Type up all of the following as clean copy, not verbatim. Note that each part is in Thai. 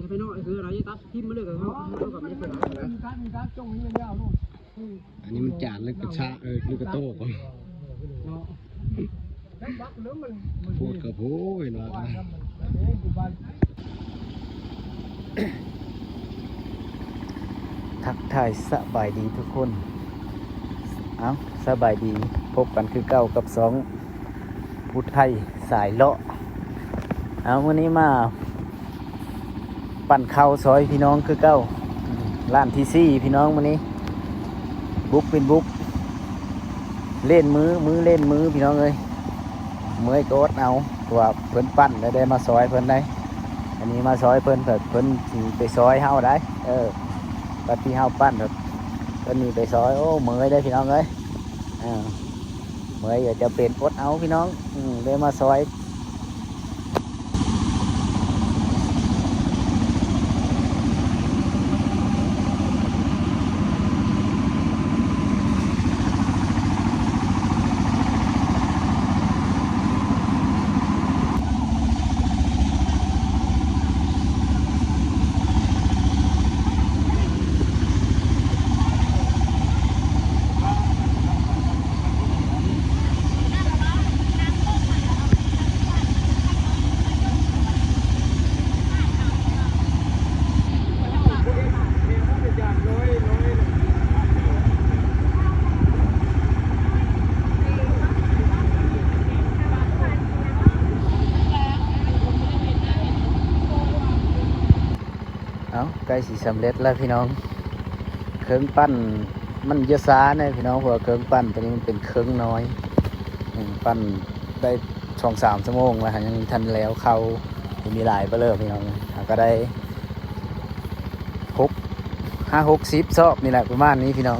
ไปโน่คืออะไรตัดทิมมาเลยกับเขากับไม่เป็นไรมีการจ้องให้ยาวๆนู่นอันนี้มันจานลึกกระชะลึกกระโต้ก่อนพูดกับผู้เห็นว่าทักทายสบายดีทุกคนเอาสบายดีพบกันคือเก้ากับสองพุทธไทยสายเลาะเอาวันนี้มาปั่นข้าวซอยพี่น้องคือเก้าร้านที่สี่พี่น้องวันนี้บุกเป็นบุกเล่นมือเล่นมือพี่น้องเลยเมื่อยก็อดเอาตัวเพิ่นปั่นได้มาซอยเพิ่นได้อันนี้มาซอยเพิ่นไปซอยเฮาได้ปฏิเฮาปั้นเพิ่นนี่ไปซอยโอ้เมื่อยได้พี่น้องเลยเมื่อยอย่าจะเป็นอดเอาพี่น้องได้มาซอยใกล้สิสำเร็จแล้วพี่น้องเครื่องปั้นมันเยอะซาเนี่ยพี่น้องเพราะเครื่องปั้นตัวนี้มันเป็นเครื่องน้อยปั้นได้2-3 ชั่วโมงแล้วยังทันแล้วเขามีหลายเปลือกพี่น้องก็ได้5-6-10 ซอบนี่แหละประมาณนี้พี่น้อง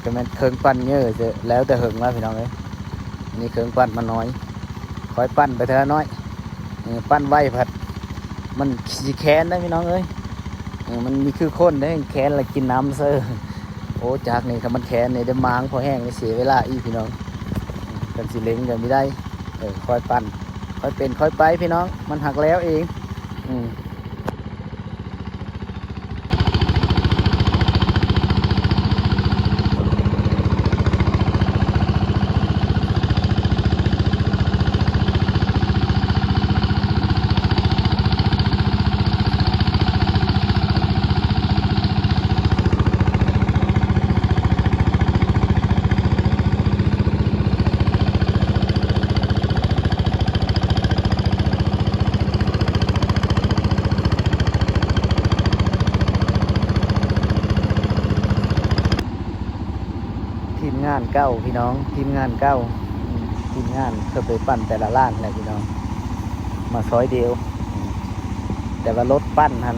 ก็มันเครื่องปั้นเยอะจะแล้วแต่หึงแล้วพี่น้องเลยนี่เครื่องปั้นมันน้อยคอยปั้นไปเท่าน้อยปั้นไว้ผัดมันขี้แค้นได้พี่น้องเอ้ยมันมีคือคนได้แค้นแล้วกินน้ำเซอร์โอ้จากนี่ถ้ามันแค้นเนี่ยได้มางพอแห้งเสียเวลาอีพี่น้องกันสิเล้งกันไม่ได้คอยปั่นคอยเป็นคอยไปพี่น้องมันหักแล้วเองทีมงานเก้าพี่น้องทีมงานเก้าทีมงานเคยไปปั้นแต่ละร้านแหละพี่น้องมาซอยเดียวแต่ว่ารถปั้นทัน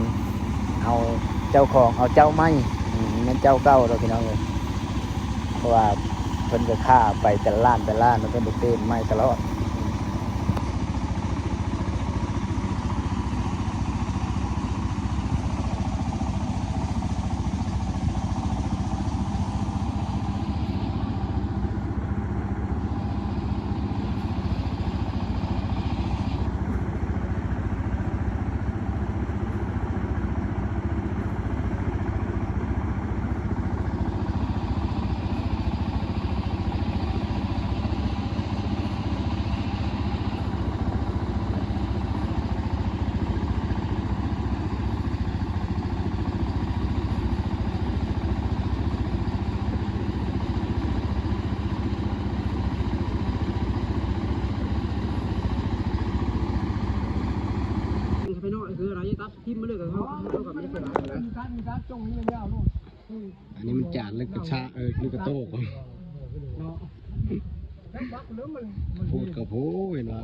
เอาเจ้าของเอาเจ้าไม้นั่นเจ้าเก้าเราพี่น้องเลยเพราะว่าเพิ่นจะฆ่าไปแต่ละร้านแล้วก็เต้นไม้ตลอดไปโน่คืออะไรตัดทิมมาเลยกับเขากับไม่เป็นไรมีการจ้องให้ยาวๆนู่นอันนี้มันจานลึกกระชะลึกกระโต้ก่อนพูดกับผู้เห็นว่า